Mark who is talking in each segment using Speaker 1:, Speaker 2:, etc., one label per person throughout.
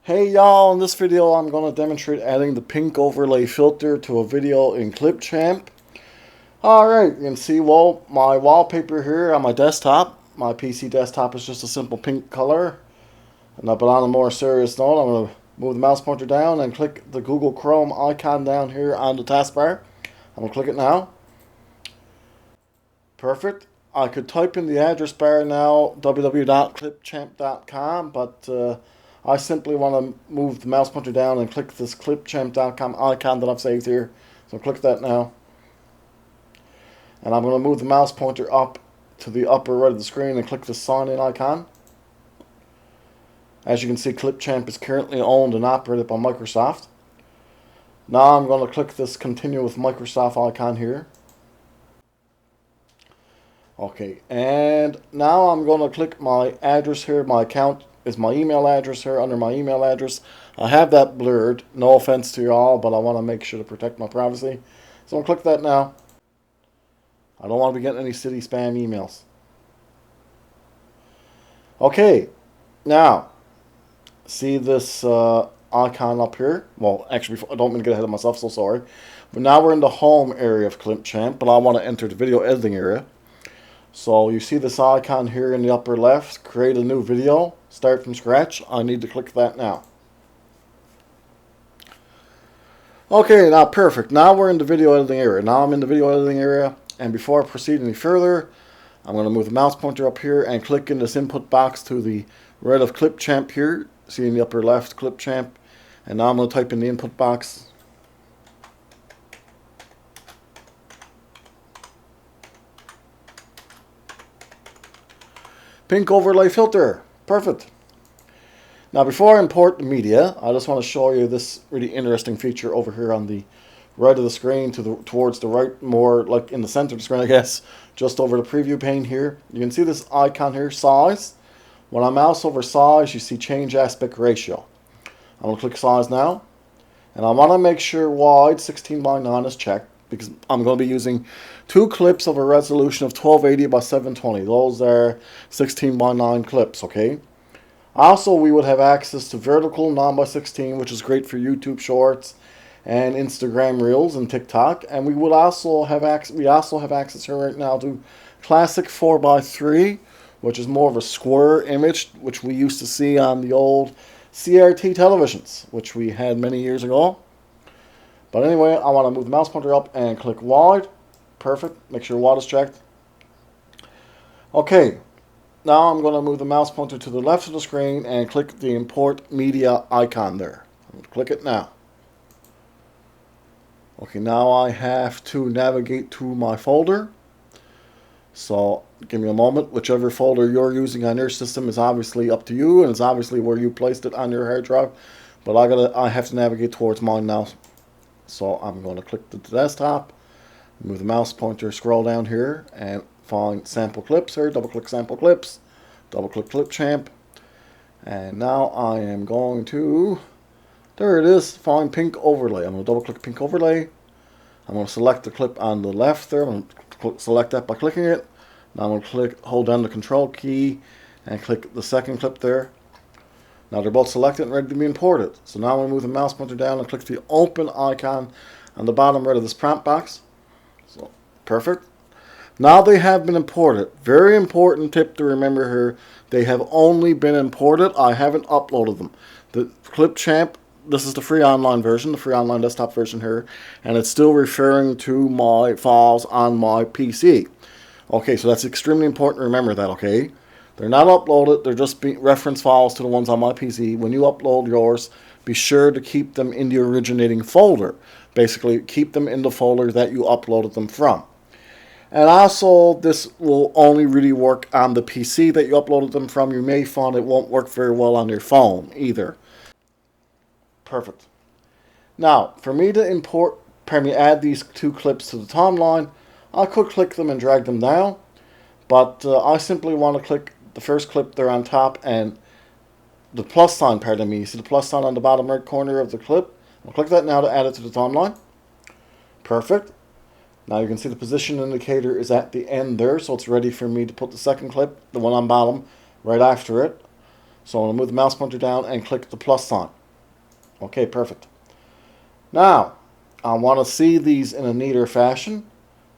Speaker 1: Hey y'all, in this video I'm going to demonstrate adding the pink overlay filter to a video in Clipchamp. Alright, you can see my wallpaper here on my desktop. My PC desktop is just a simple pink color. But on a more serious note, I'm going to move the mouse pointer down and click the Google Chrome icon down here on the taskbar. I'm going to click it now. Perfect. I could type in the address bar now, www.clipchamp.com, but I simply want to move the mouse pointer down and click this clipchamp.com icon that I've saved here. So click that now. And I'm going to move the mouse pointer up to the upper right of the screen and click the sign in icon. As you can see, Clipchamp is currently owned and operated by Microsoft. Now I'm going to click this continue with Microsoft icon here. Okay, and now I'm going to click my address here. My account is my email address here. Under my email address, I have that blurred. No offense to you all, but I want to make sure to protect my privacy. So I'll click that now. I don't want to be getting any city spam emails. Okay, now see this icon up here. Well, actually, I don't mean to get ahead of myself, so sorry. But now we're in the home area of Clipchamp, but I want to enter the video editing area. So you see this icon here in the upper left, create a new video, start from scratch. I need to click that now. Okay, now perfect. Now we're in the video editing area. Now I'm in the video editing area, and before I proceed any further, I'm going to move the mouse pointer up here and click in this input box to the right of Clipchamp here. See in the upper left, Clipchamp. And now I'm going to type in the input box. Pink overlay filter. Perfect. Now before I import the media, I just want to show you this really interesting feature over here on the right of the screen towards the right, more like in the center of the screen, I guess, just over the preview pane here. You can see this icon here, size. When I mouse over size, you see change aspect ratio. I'm going to click size now, and I want to make sure wide 16:9 is checked, because I'm going to be using two clips of a resolution of 1280 by 720. Those are 16:9 clips, okay? Also, we would have access to vertical 9:16, which is great for YouTube Shorts and Instagram Reels and TikTok. And we would also have access here right now to classic 4:3, which is more of a square image, which we used to see on the old CRT televisions, which we had many years ago. But anyway, I want to move the mouse pointer up and click wide. Perfect. Make sure wide is checked. Okay. Now I'm going to move the mouse pointer to the left of the screen and click the import media icon there. I'm going to click it now. Okay, now I have to navigate to my folder. So give me a moment. Whichever folder you're using on your system is obviously up to you, and it's obviously where you placed it on your hard drive. But I have to navigate towards mine now. So I'm going to click the desktop, move the mouse pointer, scroll down here, and find sample clips here. Double click sample clips, double click Clipchamp, and now I am going to, there it is, find pink overlay. I'm going to double click pink overlay. I'm going to select the clip on the left there. I'm going to select that by clicking it. Now I'm going to hold down the control key and click the second clip there. Now they're both selected and ready to be imported. So now I'm going to move the mouse pointer down and click the open icon on the bottom right of this prompt box. So perfect. Now they have been imported. Very important tip to remember here. They have only been imported. I haven't uploaded them. The Clipchamp, this is the free online version, the free online desktop version here, and it's still referring to my files on my PC. Okay, so that's extremely important to remember that, okay? They're not uploaded, they're just reference files to the ones on my PC. When you upload yours, be sure to keep them in the originating folder. Basically, keep them in the folder that you uploaded them from. And also, this will only really work on the PC that you uploaded them from. You may find it won't work very well on your phone either. Perfect. Now, for me to add these two clips to the timeline, I could click them and drag them down. But I simply want to click the first clip there on top and the plus sign, pardon me. You see the plus sign on the bottom right corner of the clip? I'll click that now to add it to the timeline. Perfect. Now you can see the position indicator is at the end there, so it's ready for me to put the second clip, the one on bottom, right after it. So I'm going to move the mouse pointer down and click the plus sign. Okay, perfect. Now, I want to see these in a neater fashion.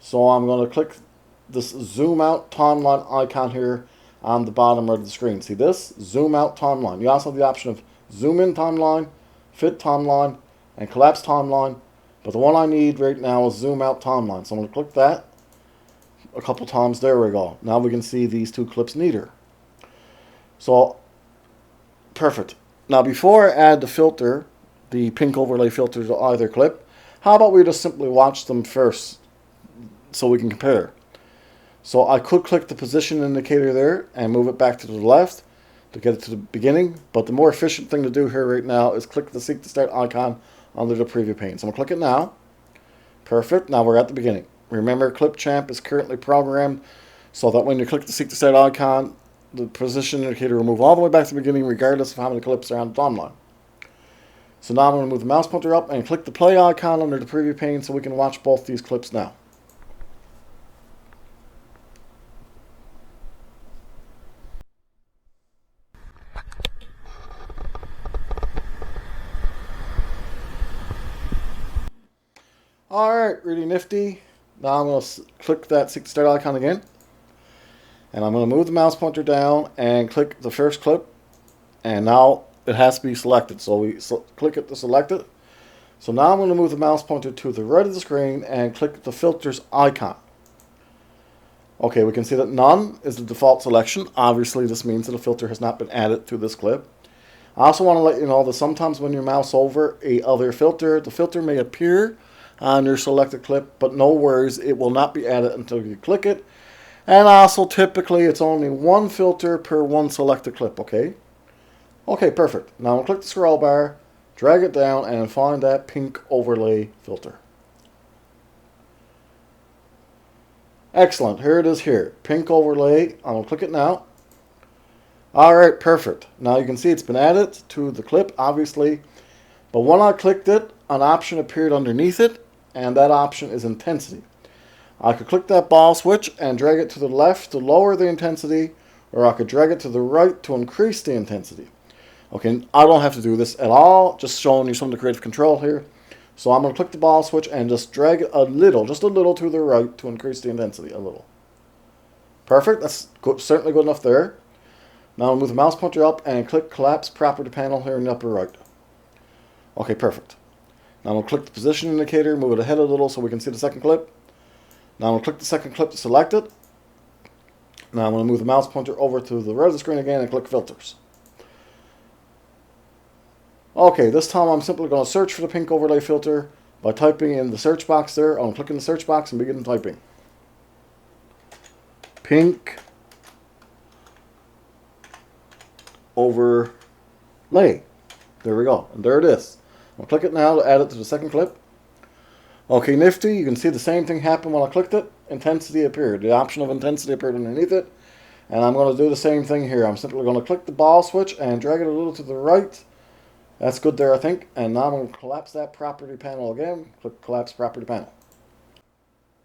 Speaker 1: So I'm going to click this zoom out timeline icon here on the bottom right of the screen. See this? Zoom out timeline. You also have the option of zoom in timeline, fit timeline, and collapse timeline. But the one I need right now is zoom out timeline. So I'm going to click that a couple times. There we go. Now we can see these two clips neater. So, perfect. Now before I add the filter, the pink overlay filter to either clip, how about we just simply watch them first so we can compare. So I could click the position indicator there and move it back to the left to get it to the beginning, but the more efficient thing to do here right now is click the Seek to Start icon under the preview pane. So I'm going to click it now. Perfect. Now we're at the beginning. Remember, Clipchamp is currently programmed so that when you click the Seek to Start icon, the position indicator will move all the way back to the beginning regardless of how many clips are on the timeline. So now I'm going to move the mouse pointer up and click the play icon under the preview pane so we can watch both these clips now. Alright, really nifty. Now I'm going to click that Seek to Start icon again. And I'm going to move the mouse pointer down and click the first clip. And now it has to be selected. So we click it to select it. So now I'm going to move the mouse pointer to the right of the screen and click the filters icon. Okay, we can see that none is the default selection. Obviously, this means that a filter has not been added to this clip. I also want to let you know that sometimes when you mouse over a other filter, the filter may appear on your selected clip, but no worries, it will not be added until you click it. And also, typically, it's only one filter per one selected clip, okay? Okay, perfect. Now I'll click the scroll bar, drag it down, and find that pink overlay filter. Excellent, here it is here. Pink overlay, I'm going to click it now. Alright, perfect. Now you can see it's been added to the clip, obviously. But when I clicked it, an option appeared underneath it, and that option is intensity. I could click that ball switch and drag it to the left to lower the intensity, or I could drag it to the right to increase the intensity. Okay, I don't have to do this at all, just showing you some of the creative control here. So I'm going to click the ball switch and just drag it a little, just a little to the right to increase the intensity a little. Perfect, that's good, certainly good enough there. Now I'll move the mouse pointer up and click Collapse Property Panel here in the upper right. Okay, perfect. Now I'm going to click the position indicator, move it ahead a little so we can see the second clip. Now I'm going to click the second clip to select it. Now I'm going to move the mouse pointer over to the right of the screen again and click Filters. Okay, this time I'm simply going to search for the pink overlay filter by typing in the search box there. I'm clicking the search box and begin typing. Pink overlay. There we go. And there it is. I'll click it now to add it to the second clip. Okay, nifty. You can see the same thing happen when I clicked it. Intensity appeared. The option of intensity appeared underneath it. And I'm going to do the same thing here. I'm simply going to click the ball switch and drag it a little to the right. That's good there, I think. And now I'm going to collapse that property panel again. Click Collapse Property Panel.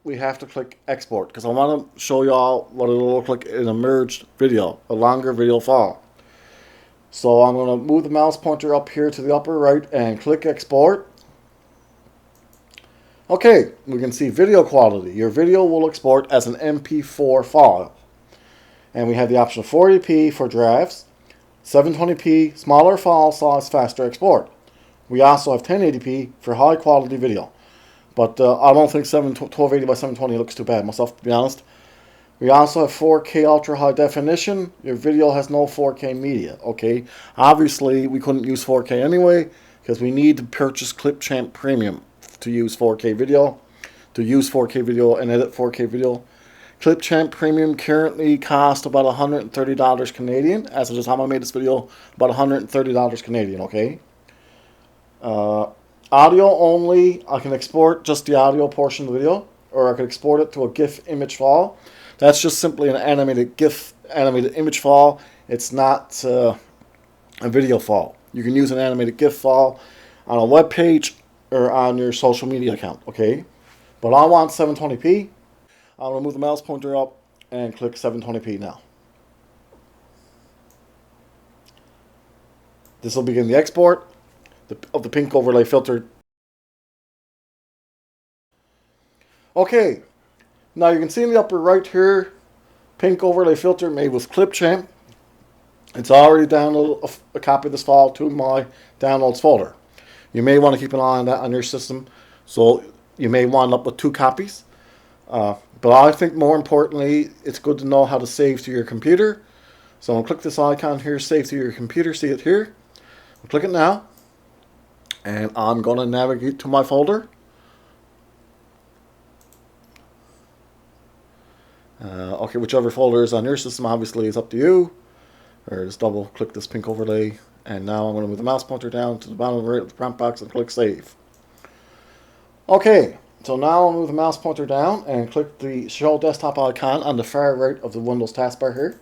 Speaker 1: We have to click Export because I want to show you all what it'll look like in a merged video, a longer video file. So I'm going to move the mouse pointer up here to the upper right and click Export. Okay, we can see video quality. Your video will export as an MP4 file. And we have the option of 480p for drafts, 720p, smaller file size, faster export. We also have 1080p for high quality video. But I don't think 1280 by 720 looks too bad myself, to be honest. We also have 4K ultra high definition. Your video has no 4K media, okay? Obviously, we couldn't use 4K anyway because we need to purchase Clipchamp Premium to use 4K video, and edit 4K video. Clipchamp Premium currently costs about $130 Canadian. As of the time I made this video, about $130 Canadian, okay? Audio only, I can export just the audio portion of the video, or I could export it to a GIF image file. That's just simply an animated GIF, animated image file. It's not a video file. You can use an animated GIF file on a web page or on your social media account, okay? But I want 720p. I'm going to move the mouse pointer up and click 720p now. This will begin the export of the pink overlay filter. Okay, now you can see in the upper right here, pink overlay filter made with Clipchamp. It's already downloaded a copy of this file to my downloads folder. You may want to keep an eye on that on your system, so you may wind up with 2 copies. But I think more importantly, it's good to know how to save to your computer. So I'll click this icon here, save to your computer, see it here. I'll click it now, and I'm going to navigate to my folder. Okay, whichever folder is on your system obviously is up to you. Or just double click this pink overlay, and now I'm going to move the mouse pointer down to the bottom right of the prompt box and click save. Okay, so now I'll move the mouse pointer down and click the show desktop icon on the far right of the Windows taskbar here.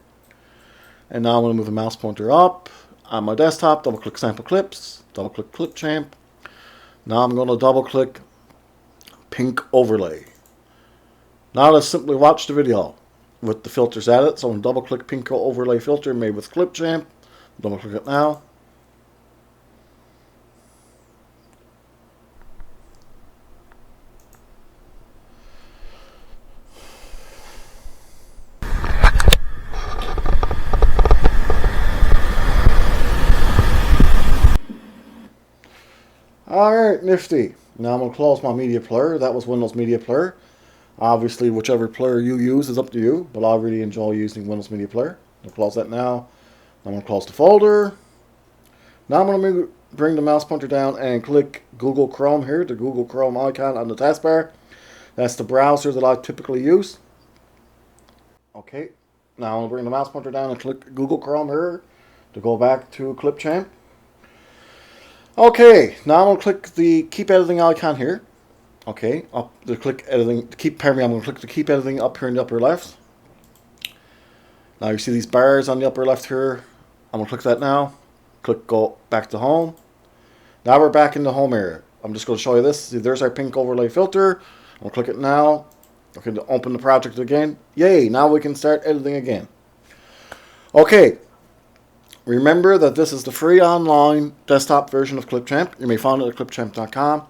Speaker 1: And now I'm going to move the mouse pointer up on my desktop, double click sample clips, double click Clipchamp. Now I'm going to double click pink overlay. Now let's simply watch the video with the filters added. So I'm going to double click pink overlay filter made with Clipchamp. Double click it now. Alright, nifty. Now I'm going to close my media player. That was Windows Media Player. Obviously, whichever player you use is up to you, but I really enjoy using Windows Media Player. I'll close that now. I'm going to close the folder. Now I'm going to bring the mouse pointer down and click Google Chrome here, the Google Chrome icon on the taskbar. That's the browser that I typically use. Okay, now I'm going to bring the mouse pointer down and click Google Chrome here to go back to Clipchamp. Okay, now I'm going to click the keep editing icon here. Okay, up the click editing, I'm going to click the keep editing up here in the upper left. Now you see these bars on the upper left here. I'm going to click that now. Click go back to home. Now we're back in the home area. I'm just going to show you this. See, there's our pink overlay filter. I'll click it now. Okay, to open the project again. Yay, now we can start editing again. Okay, remember that this is the free online desktop version of Clipchamp. You may find it at clipchamp.com.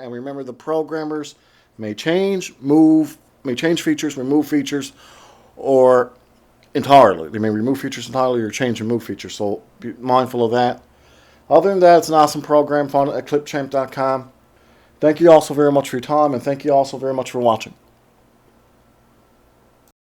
Speaker 1: And remember, the programmers may change features, remove features, or entirely. They may remove features entirely or change and remove features, so be mindful of that. Other than that, it's an awesome program. Find it at clipchamp.com. Thank you all so very much for your time, and thank you all so very much for watching.